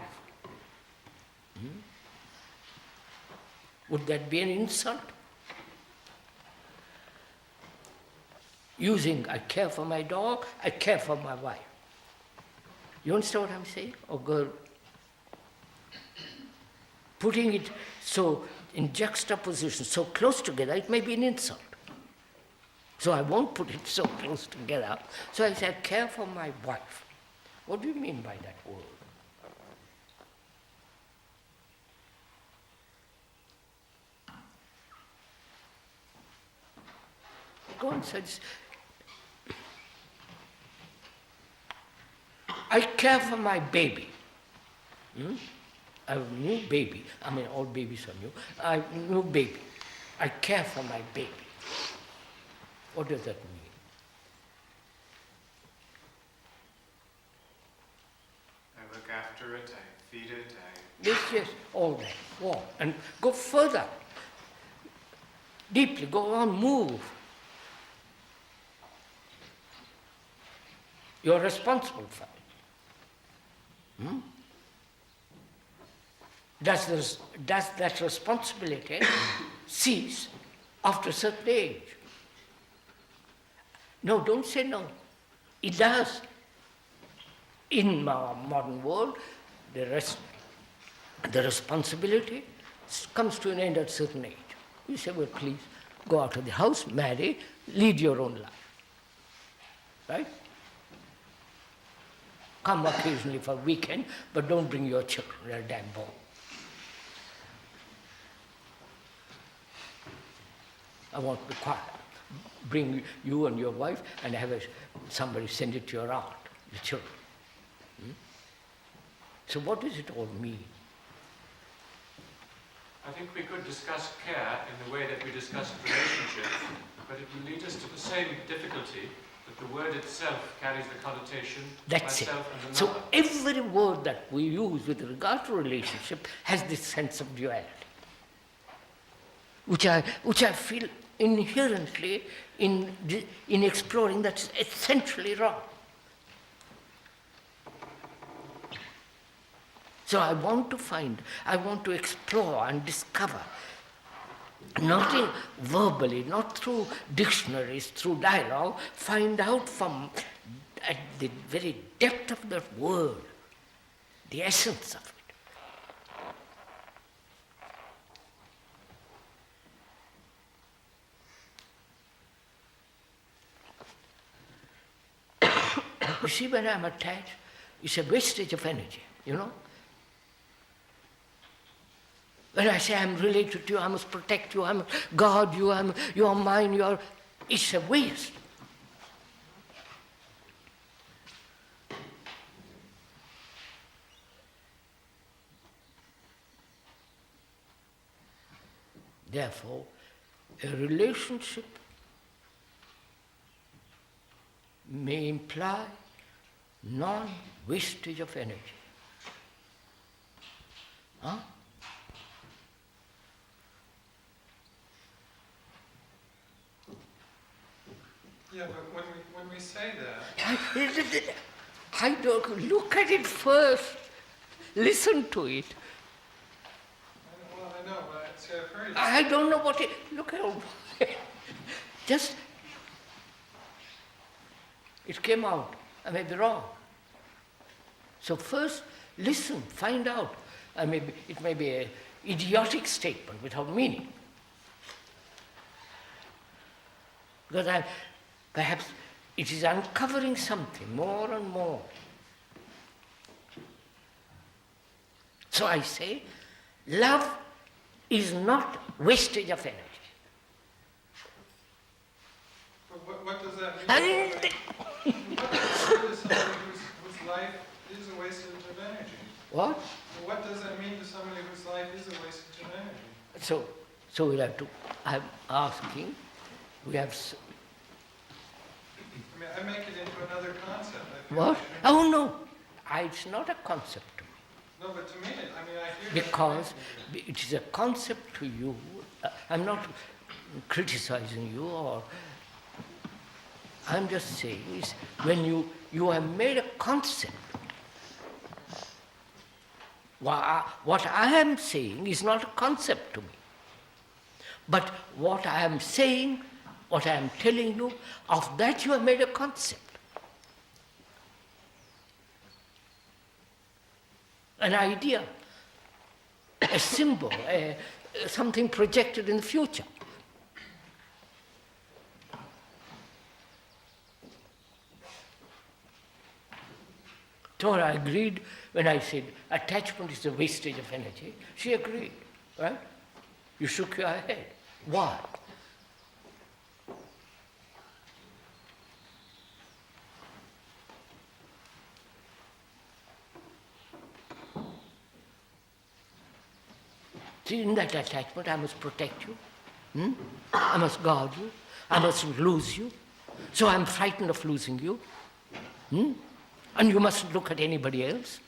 Would that be an insult? Using I care for my dog, I care for my wife. You understand what I'm saying? Or girl? Putting it so in juxtaposition, so close together, it may be an insult. So I won't put it so close together. So I say, I care for my wife. What do you mean by that word? Go and say, I care for my baby. I have a new baby. I mean, all babies are new. I have a new baby. I care for my baby. What does that mean? I look after it, I feed it, Yes, all that. Walk and go further. Deeply, go on, move. You're responsible for it. Does that responsibility cease after a certain age? No, don't say no. It does. In our modern world, the responsibility comes to an end at a certain age. You say, well, please, go out of the house, marry, lead your own life. Right? Come occasionally for a weekend, but don't bring your children, they're damn bored. I want to be quiet. Bring you and your wife and have somebody send it to your aunt, the children. So what does it all mean? I think we could discuss care in the way that we discussed relationships, but it will lead us to the same difficulty that the word itself carries the connotation That's it. myself and So another. every word that we use with regard to relationship has this sense of duality, which I feel inherently in exploring that's essentially wrong. So I want to explore and discover, not verbally, not through dictionaries, through dialogue, find out from at the very depth of that word, the essence of it. You see, when I'm attached, it's a wastage of energy, you know. When I say I'm related to you, I must protect you, I must guard you, you are mine, it's a waste. Therefore, a relationship may imply non-wastage of energy. Huh? Yeah, but when we say that... I don't look at it first. Listen to it. Well, I know, but see, I've heard it. I don't know what it... Look at it. Just... It came out. I may be wrong. So first, listen, find out. It may be an idiotic statement without meaning. Because perhaps it is uncovering something more and more. So I say, love is not wastage of energy. But what does that mean? What does somebody whose life is a wastage of energy? What? What does that mean to somebody whose life is a wastage of energy? So we'll have to, I'm asking, we have... I make it into another concept. What? Oh no, it's not a concept to me. No, but to me, I hear... Because it is a concept to you. I'm not criticizing you, or I'm just saying is when you have made a concept. What I am saying is not a concept to me. But what I am saying, what I am telling you, of that you have made a concept. An idea, a symbol, something projected in the future. Tora agreed when I said attachment is a wastage of energy. She agreed, right? You shook your head. Why? See, in that attachment, I must protect you. I must guard you. I mustn't lose you. So I'm frightened of losing you. And you mustn't look at anybody else.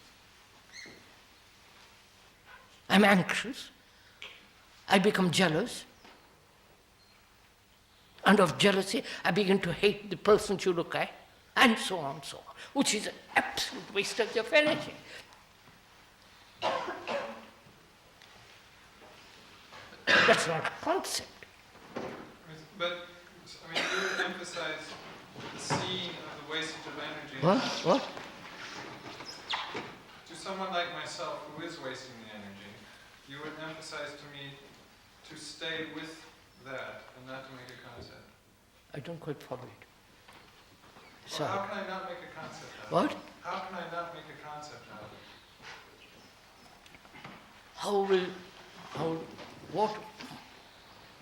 I'm anxious. I become jealous. And of jealousy, I begin to hate the person you look at, and so on, which is an absolute wastage of energy. That's not a concept. But, I mean, you emphasize the seeing of the wastage of energy. What? To someone like myself who is wasting the energy, you would emphasize to me to stay with that and not to make a concept. I don't quite follow it. Well, how can I not make a concept out of What? it? How can I not make a concept out of it?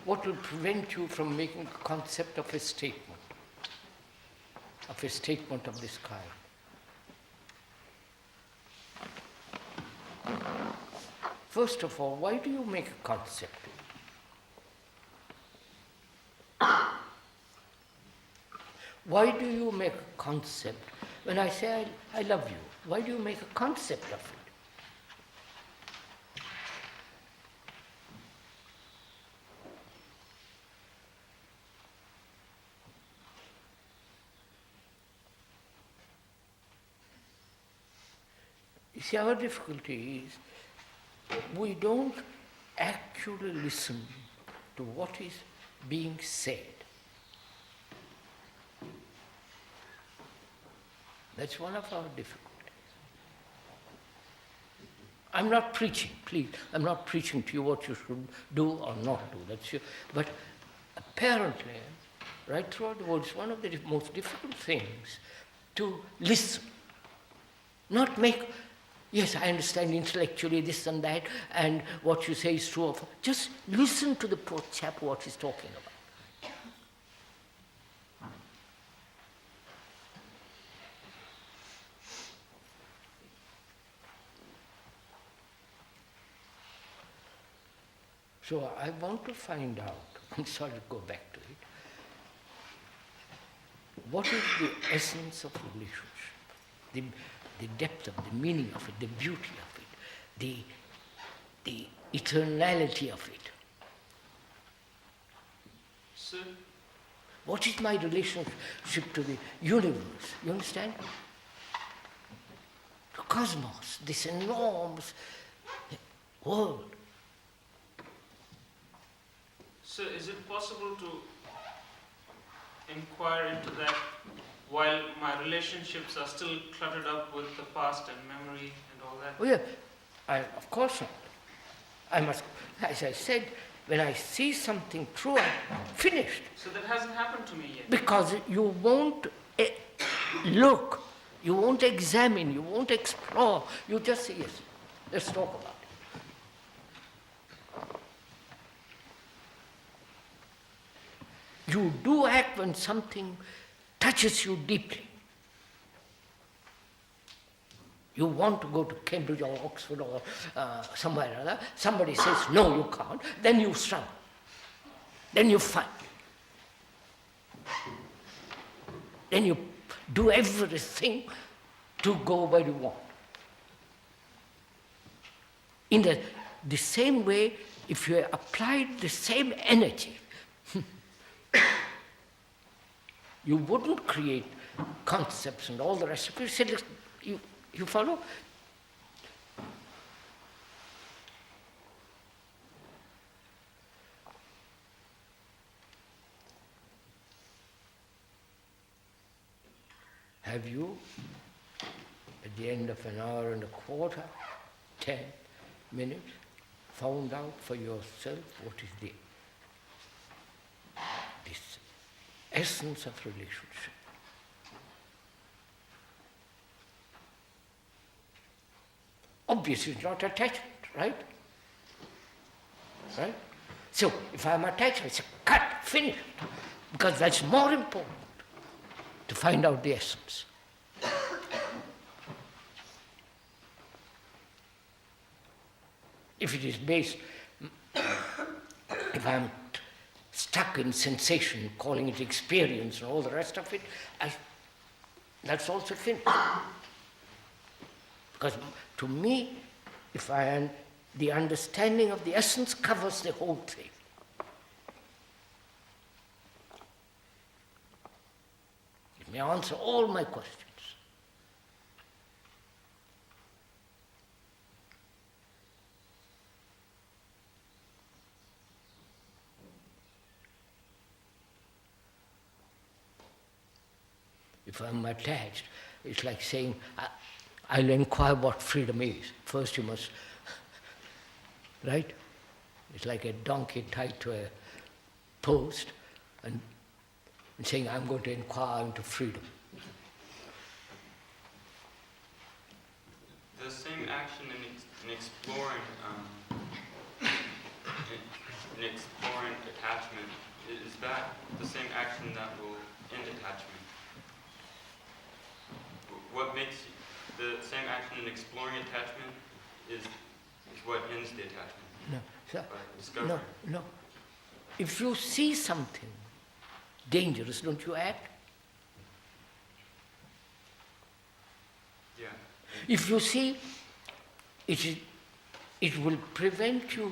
What will prevent you from making a concept of a statement of this kind? First of all, why do you make a concept? Why do you make a concept? When I say I love you, why do you make a concept of it? You see, our difficulty is we don't actually listen to what is being said. That's one of our difficulties. I'm not preaching, please. I'm not preaching to you what you should do or not do. That's you. But apparently, right throughout the world, it's one of the most difficult things to listen. Not make, yes, I understand intellectually this and that, and what you say is true of. Just listen to the poor chap what he's talking about. So I want to find out, I'm sorry to go back to it, what is the essence of relationship? The depth of the meaning of it, the beauty of it, the eternality of it. Sir? What is my relationship to the universe? You understand? The cosmos, this enormous world. So is it possible to inquire into that while my relationships are still cluttered up with the past and memory and all that? Oh yeah, of course not. I must, as I said, when I see something true, I'm finished. So that hasn't happened to me yet? Because you won't look, you won't examine, you won't explore. You just say, yes, let's talk about it. You do act when something touches you deeply. You want to go to Cambridge or Oxford or somewhere or other. Somebody says, no, you can't. Then you struggle. Then you fight. Then you do everything to go where you want. In the same way, if you applied the same energy, you wouldn't create concepts and all the rest of it. You said, you follow? Have you, at the end of an hour and a quarter, 10 minutes, found out for yourself what is this essence of relationship. Obviously, it's not attachment, right? Right? So, if I'm attached, I say, cut, finished. Because that's more important, to find out the essence. If it is based, if I'm stuck in sensation, calling it experience and all the rest of it, that's also finished. Because to me, the understanding of the essence covers the whole thing. It may answer all my questions. If I'm attached, it's like saying, I'll inquire what freedom is. First you must, right? It's like a donkey tied to a post and saying, I'm going to inquire into freedom. The same action in exploring attachment, is that the same action that will end attachment? What makes the same action in exploring attachment is what ends the attachment? No, so, discovery. No. If you see something dangerous, don't you act? Yeah. If you see it will prevent you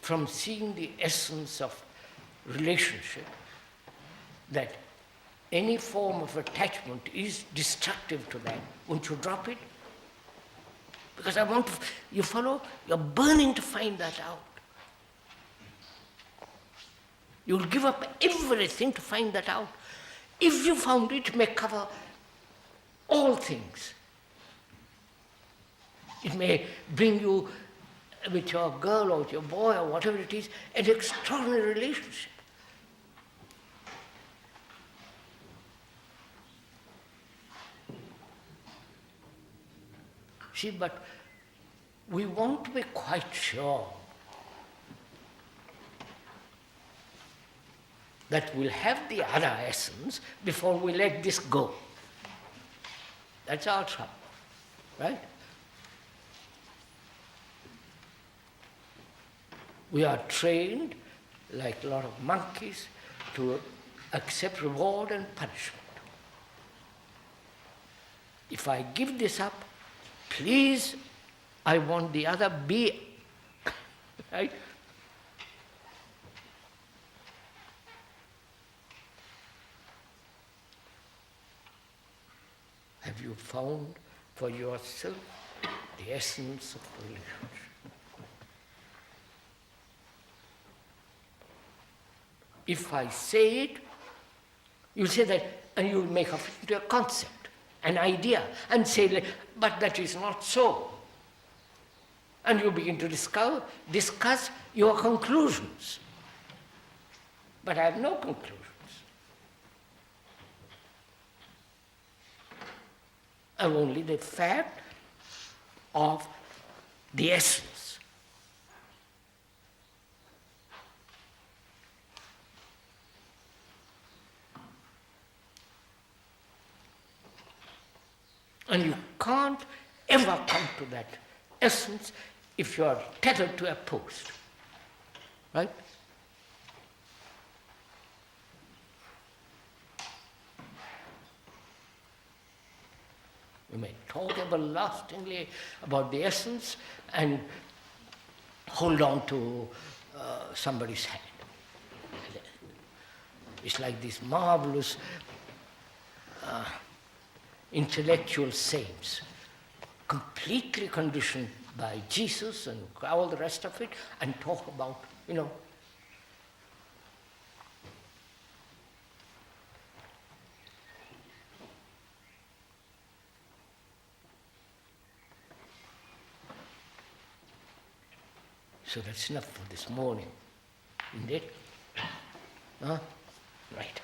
from seeing the essence of relationship, that any form of attachment is destructive to that. Won't you drop it? Because you follow? You're burning to find that out. You'll give up everything to find that out. If you found it, it may cover all things. It may bring you, with your girl or with your boy or whatever it is, an extraordinary relationship. See, but we want to be quite sure that we'll have the other essence before we let this go. That's our trouble, right? We are trained, like a lot of monkeys, to accept reward and punishment. If I give this up, please, I want the other be, right? Have you found for yourself the essence of relationship? If I say it, you'll say that, and you'll make of it into a concept, an idea, and say, but that is not so. And you begin to discuss your conclusions. But I have no conclusions. I have only the fact of the essence. And you can't ever come to that essence if you are tethered to a post. Right? You may talk everlastingly about the essence and hold on to somebody's hand. It's like these marvelous intellectual saints, completely conditioned by Jesus and all the rest of it, and talk about, So that's enough for this morning. Isn't it? Huh? Right.